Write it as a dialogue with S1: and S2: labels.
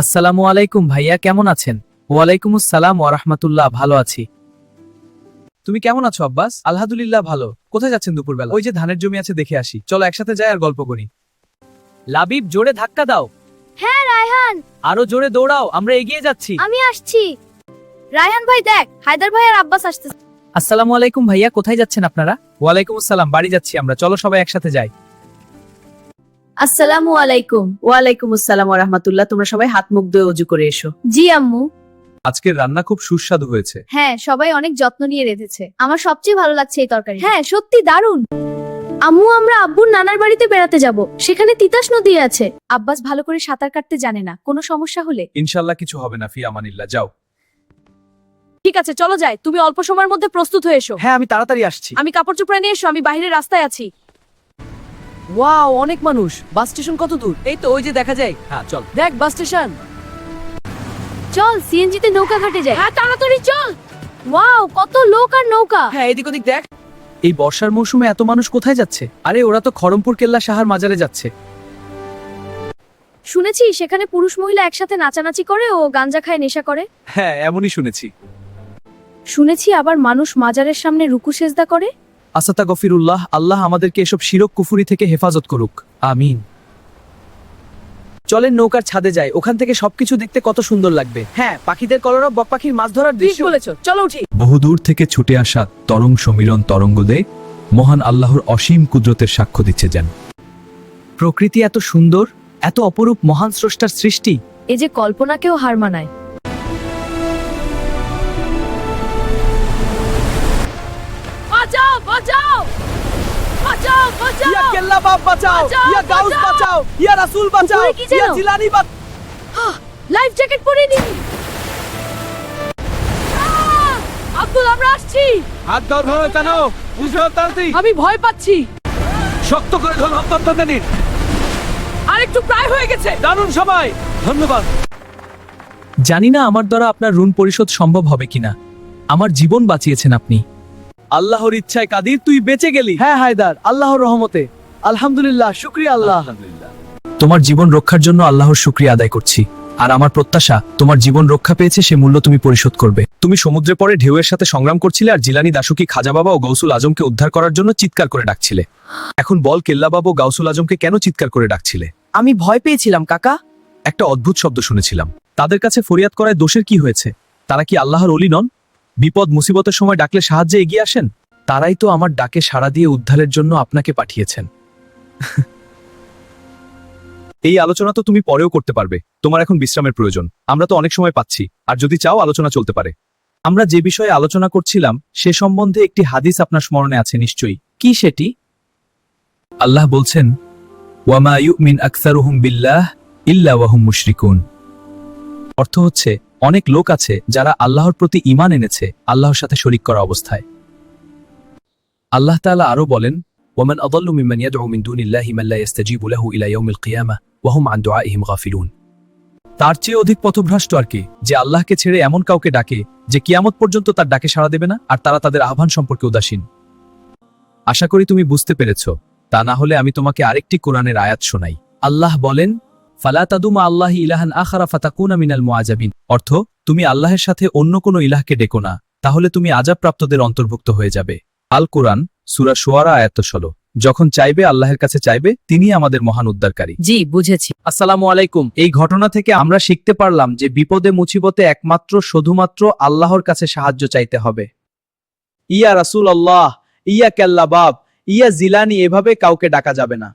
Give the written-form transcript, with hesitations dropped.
S1: আসসালামু আলাইকুম ভাইয়া, কেমন আছেন? ওয়ালাইকুম আসসালাম ওয়া রাহমাতুল্লাহ, ভালো আছি। তুমি কেমন আছো আব্বাস? আলহামদুলিল্লাহ ভালো। কোথায় যাচ্ছেন দুপুরবেলা? ওই যে ধানের জমি আছে, দেখে আসি। চলো একসাথে যাই আর গল্প করি। লাবিব, জোরে ধাক্কা দাও।
S2: হ্যাঁ রায়হান,
S1: আরো জোরে দৌড়াও, আমরা এগিয়ে যাচ্ছি।
S2: আমি আসছি। রায়হান ভাই দেখ, হায়দার ভাই আর আব্বাস আসতেছে।
S1: আসসালামু আলাইকুম ভাইয়া, কোথায় যাচ্ছেন আপনারা? ওয়ালাইকুম আসসালাম, বাড়ি যাচ্ছি আমরা। চলো সবাই একসাথে যাই।
S2: আসসালামু আলাইকুম।
S3: ওয়ালাইকুম আসসালাম ওয়া রাহমাতুল্লাহ। তোমরা সবাই হাত মুখ ধুয়ে ওযু করে এসো।
S2: জি আম্মু।
S4: আজকের রান্না খুব সুস্বাদু হয়েছে।
S2: হ্যাঁ, সবাই অনেক যত্ন নিয়ে রেঁধেছে। আমার সবচেয়ে ভালো লাগছে এই তরকারি। হ্যাঁ, সত্যি দারুণ। আম্মু, আমরা আব্বুর নানার বাড়িতে বেড়াতে যাব। সেখানে তিতাস নদী আছে। আব্বাস ভালো করে সাঁতার কাটতে জানে না, কোনো সমস্যা হলে।
S4: ইনশাআল্লাহ কিছু হবে না, ফি আমানিল্লাহ। যাও।
S5: ঠিক আছে, চলো যাই। তুমি অল্প সময়ের মধ্যে প্রস্তুত হয়ে এসো।
S1: হ্যাঁ, আমি তাড়াতাড়ি আসছি।
S5: আমি কাপড় চোপড়া নিয়ে এসো, আমি বাইরের রাস্তায় আছি।
S1: ওয়াও, অনেক মানুষ। বাস স্টেশন কত দূর? এই তো, ওই যে দেখা যায়। হ্যাঁ চল।
S5: দেখ বাস স্টেশন।
S2: চল সিএনজি তে নৌকা ঘাটে যাই।
S5: হ্যাঁ তাড়াতাড়ি চল।
S2: ওয়াও, কত লোক আর নৌকা।
S1: হ্যাঁ, এদিক ওদিক দেখ। এই বর্ষার মৌসুমে এত মানুষ কোথায় যাচ্ছে? আরে ওরা তো খড়মপুর কেল্লা শাহার মাজারে যাচ্ছে।
S2: শুনেছি সেখানে পুরুষ মহিলা একসাথে নাচানাচি করে ও গাঞ্জা খায়, নেশা করে।
S4: হ্যাঁ, এমনই শুনেছি।
S2: শুনেছি আবার মানুষ মাজারের সামনে রুকু সেজদা করে।
S1: আস্তাগফিরুল্লাহ, আল্লাহ আমাদেরকে এসব শিরক কুফুরি থেকে হেফাজত করুক, আমিন। চলেন নৌকার ছাদে যাই, ওখান থেকে সবকিছু দেখতে কত সুন্দর লাগবে। হ্যাঁ, পাখিদের কলরব, বক পাখির মাছ ধরার
S5: ঠিক
S1: দৃশ্য।
S5: বলেছো, চলো উঠি।
S4: বহুদূর থেকে ছুটে আসা তরং সমীরণ তরঙ্গদে মহান আল্লাহর অসীম কুদরতের সাক্ষ্য দিচ্ছে যেন।
S1: প্রকৃতি এত সুন্দর, এত অপরূপ, মহান স্রষ্টার সৃষ্টি।
S2: এ যে কল্পনাকেও হার মানায়।
S5: বাঁচাও বাঁচাও বাঁচাও বাঁচাও।
S1: ইয়া কেল্লা বাপ বাঁচাও,
S5: বাঁচাও,
S1: ইয়া গাউস
S5: বাঁচাও।
S1: বাঁচাও, ইয়া রাসূল বাঁচাও,
S2: উপরে কি যেন?
S1: ইয়া জিলানী বাঁচাও।
S5: লাইফ জ্যাকেট পরে নি। আব্দুল, আমরা আসছি।
S4: হাত ধর কেন? বুঝো তাড়াতাড়ি।
S5: আমি ভয় পাচ্ছি।
S4: শক্ত করে ধর, অন্তত নিন।
S5: আর একটু প্রায় হয়ে গেছে।
S4: দারুণ সবাই, ধন্যবাদ।
S1: জানি না আমার দ্বারা আপনার ঋণ পরিশোধ সম্ভব হবে কিনা। আমার জীবন বাঁচিয়েছেন আপনি। আল্লাহর ইচ্ছায় কাদির, তুই বেঁচে গেলি। হ্যাঁ হায়দার, আল্লাহর রহমতে। আলহামদুলিল্লাহ, শুকরিয়া আল্লাহ। তোমার জীবন রক্ষার জন্য আল্লাহর শুকরিয়া আদায় করছি। আর আমার প্রত্যাশা, তোমার জীবন রক্ষা পেয়েছে, সে মূল্য তুমি পরিশোধ করবে। তুমি সমুদ্রে পরে ঢেউয়ের সাথে সংগ্রাম করছিলে, আর জিলানী দাসুকি, খাজা বাবা ও গৌসুল আজমকে উদ্ধার করার জন্য চিৎকার করে ডাকছিলে। এখন বল, কেল্লা বাবা ও গাউসুল আজমকে কেন চিৎকার করে ডাকছিলে?
S3: আমি ভয় পেয়েছিলাম কাকা।
S1: একটা অদ্ভুত শব্দ শুনেছিলাম। তাদের কাছে ফরিয়াদ করায় দোষের কি হয়েছে? তারা কি আল্লাহর ওলি নন? বিপদ মুসিবতের সময় ডাকলে সাহায্যে এগিয়ে আসেন। তারাই তো আমার ডাকে সাড়া দিয়ে উদ্ধারের জন্য আপনাকে পাঠিয়েছেন। এই আলোচনা তো তুমি পরেও করতে পারবে, তোমার এখন বিশ্রামের প্রয়োজন। আমরা তো অনেক সময় পাচ্ছি, আর যদি চাও আলোচনা চলতে পারে। আমরা যে বিষয়ে আলোচনা করছিলাম সে সম্বন্ধে একটি হাদিস আপনার স্মরণে আছে নিশ্চয়ই। কি সেটি? আল্লাহ বলছেন, ওয়ামা ইউমিন আকসারুহুম বিল্লাহ ইল্লা ওয়াহুম মুশরিকুন। অর্থ হচ্ছে, অনেক লোক আছে যারা আল্লাহর প্রতি ঈমান এনেছে আল্লাহর সাথে শরীক করা অবস্থায়। আল্লাহ তাআলা আরো বলেন, ওয়ামান আযাল্লু মিম্মান ইয়াদউ মিন দুনিল্লাহি মান লা ইস্তাজিবু লাহু ইলা ইয়াউমিল কিয়ামাহ ওয়া হুম আন দুআইহিম গাফিলুন। তার চেয়ে অধিক পথভ্রষ্ট আর কে, যে আল্লাহকে ছেড়ে এমন কাউকে ডাকে যে কিয়ামত পর্যন্ত তার ডাকে সাড়া দেবে না, আর তারা তাদের আহ্বান সম্পর্কে উদাসীন। আশা করি তুমি বুঝতে পেরেছো। তা না হলে আমি তোমাকে আরেকটি কোরআনের আয়াত শোনাই। আল্লাহ বলেন, ফালা তাদু মা আল্লাহি ইলাহান আখারা ফাতাকুনা মিনাল মুআযাবিন। অর্থ, তুমি আল্লাহের সাথে অন্য কোনো ইলাহকে ডেকো না, তাহলে তুমি আযাবপ্রাপ্তদের অন্তর্ভুক্ত হয়ে যাবে। আল কোরআন, সূরা শুআরা আয়াত 16। যখন চাইবে আল্লাহের কাছে চাইবে, তিনি আমাদের মহান উদ্ধারকারী।
S3: জি, বুঝেছি।
S1: আসসালামু আলাইকুম। এই ঘটনা থেকে আমরা শিখতে পারলাম যে বিপদে মুসিবতে একমাত্র শুধুমাত্র আল্লাহর কাছে সাহায্য চাইতে হবে। ইয়া রাসূলুল্লাহ, ইয়া কেল্লা বাব, ইয়া জিলানী, এভাবে কাউকে ডাকা যাবে না।